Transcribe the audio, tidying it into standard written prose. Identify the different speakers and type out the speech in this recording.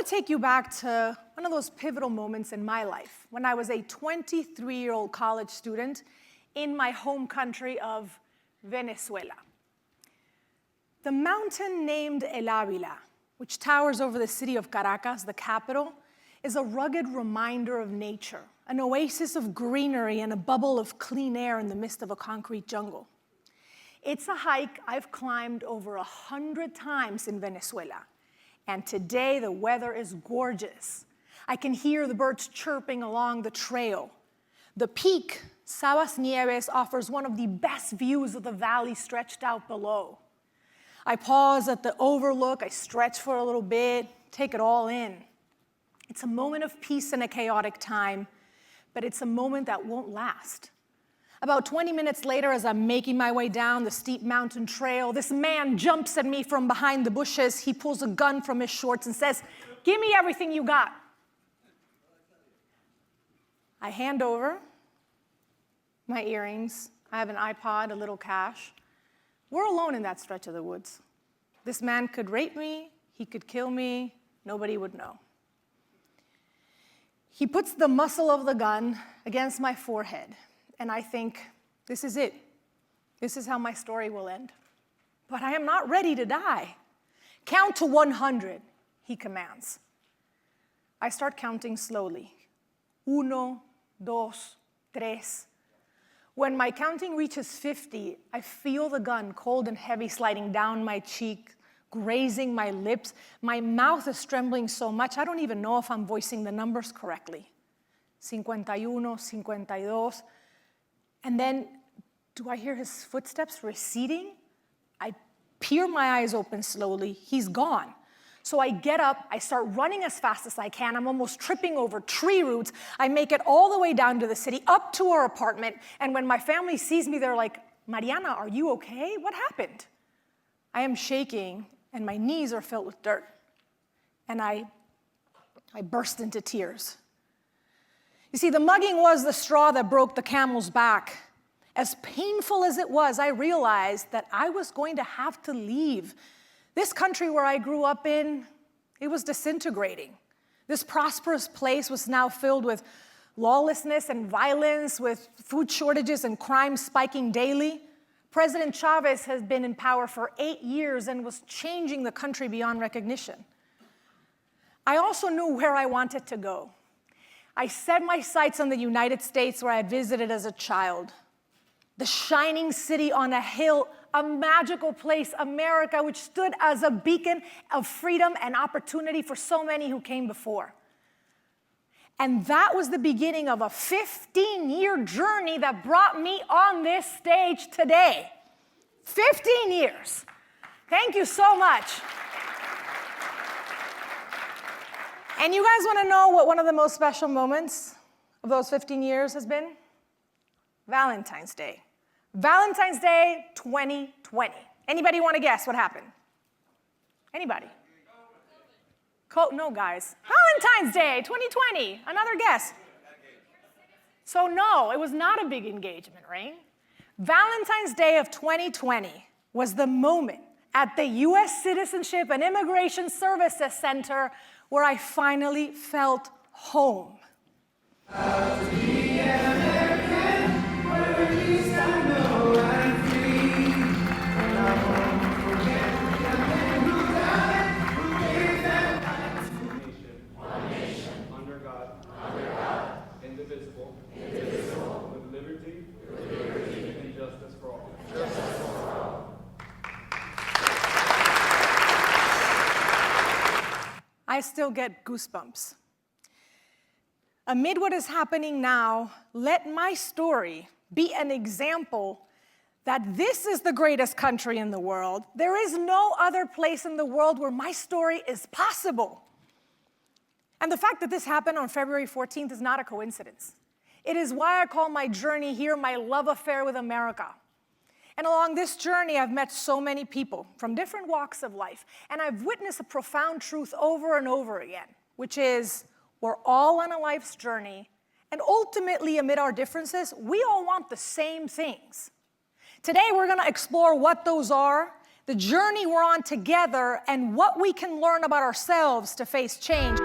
Speaker 1: take you back to one of those pivotal moments in my life when I was a 23-year-old college student in my home country of Venezuela. The mountain named El Ávila, which towers over the city of Caracas, the capital, is a rugged reminder of nature, an oasis of greenery and a bubble of clean air in the midst of a concrete jungle. It's a hike I've climbed over 100 times in Venezuela, and today the weather is gorgeous. I can hear the birds chirping along the trail. The peak, Sabas Nieves, offers one of the best views of the valley stretched out below. I pause at the overlook, I stretch for a little bit, take it all in. It's a moment of peace in a chaotic time, but it's a moment that won't last. About 20 minutes later, as I'm making my way down the steep mountain trail, this man jumps at me from behind the bushes. He pulls a gun from his shorts and says, "Give me everything you got." I hand over my earrings. I have an iPod, a little cash. We're alone in that stretch of the woods. This man could rape me, he could kill me, nobody would know. He puts the muzzle of the gun against my forehead, and I think, this is it. This is how my story will end. But I am not ready to die. "Count to 100, he commands. I start counting slowly. 1, 2, 3. When my counting reaches 50, I feel the gun, cold and heavy, sliding down my cheek, grazing my lips. My mouth is trembling so much, I don't even know if I'm voicing the numbers correctly. 51, 52. And then, do I hear his footsteps receding? I peer my eyes open slowly. He's gone. So I get up, I start running as fast as I can. I'm almost tripping over tree roots. I make it all the way down to the city, up to our apartment. And when my family sees me, they're like, "Mariana, are you okay? What happened?" I am shaking, and my knees are filled with dirt. And I burst into tears. You see, the mugging was the straw that broke the camel's back. As painful as it was, I realized that I was going to have to leave. This country where I grew up in, it was disintegrating. This prosperous place was now filled with lawlessness and violence, with food shortages and crime spiking daily. President Chavez has been in power for 8 years and was changing the country beyond recognition. I also knew where I wanted to go. I set my sights on the United States, where I had visited as a child. The shining city on a hill, a magical place, America, which stood as a beacon of freedom and opportunity for so many who came before. And that was the beginning of a 15-year journey that brought me on this stage today. 15 years. Thank you so much. And you guys want to know what one of the most special moments of those 15 years has been? Valentine's Day. Valentine's Day 2020. Anybody want to guess what happened? Anybody? No, guys. Valentine's Day 2020. Another guess. So no, it was not a big engagement ring. Valentine's Day of 2020 was the moment at the U.S. Citizenship and Immigration Services Center where I finally felt home. I still get goosebumps. Amid what is happening now, let my story be an example that this is the greatest country in the world. There is no other place in the world where my story is possible. And the fact that this happened on February 14th is not a coincidence. It is why I call my journey here my love affair with America. And along this journey, I've met so many people from different walks of life, and I've witnessed a profound truth over and over again, which is we're all on a life's journey, and ultimately, amid our differences, we all want the same things. Today, we're going to explore what those are, the journey we're on together, and what we can learn about ourselves to face change.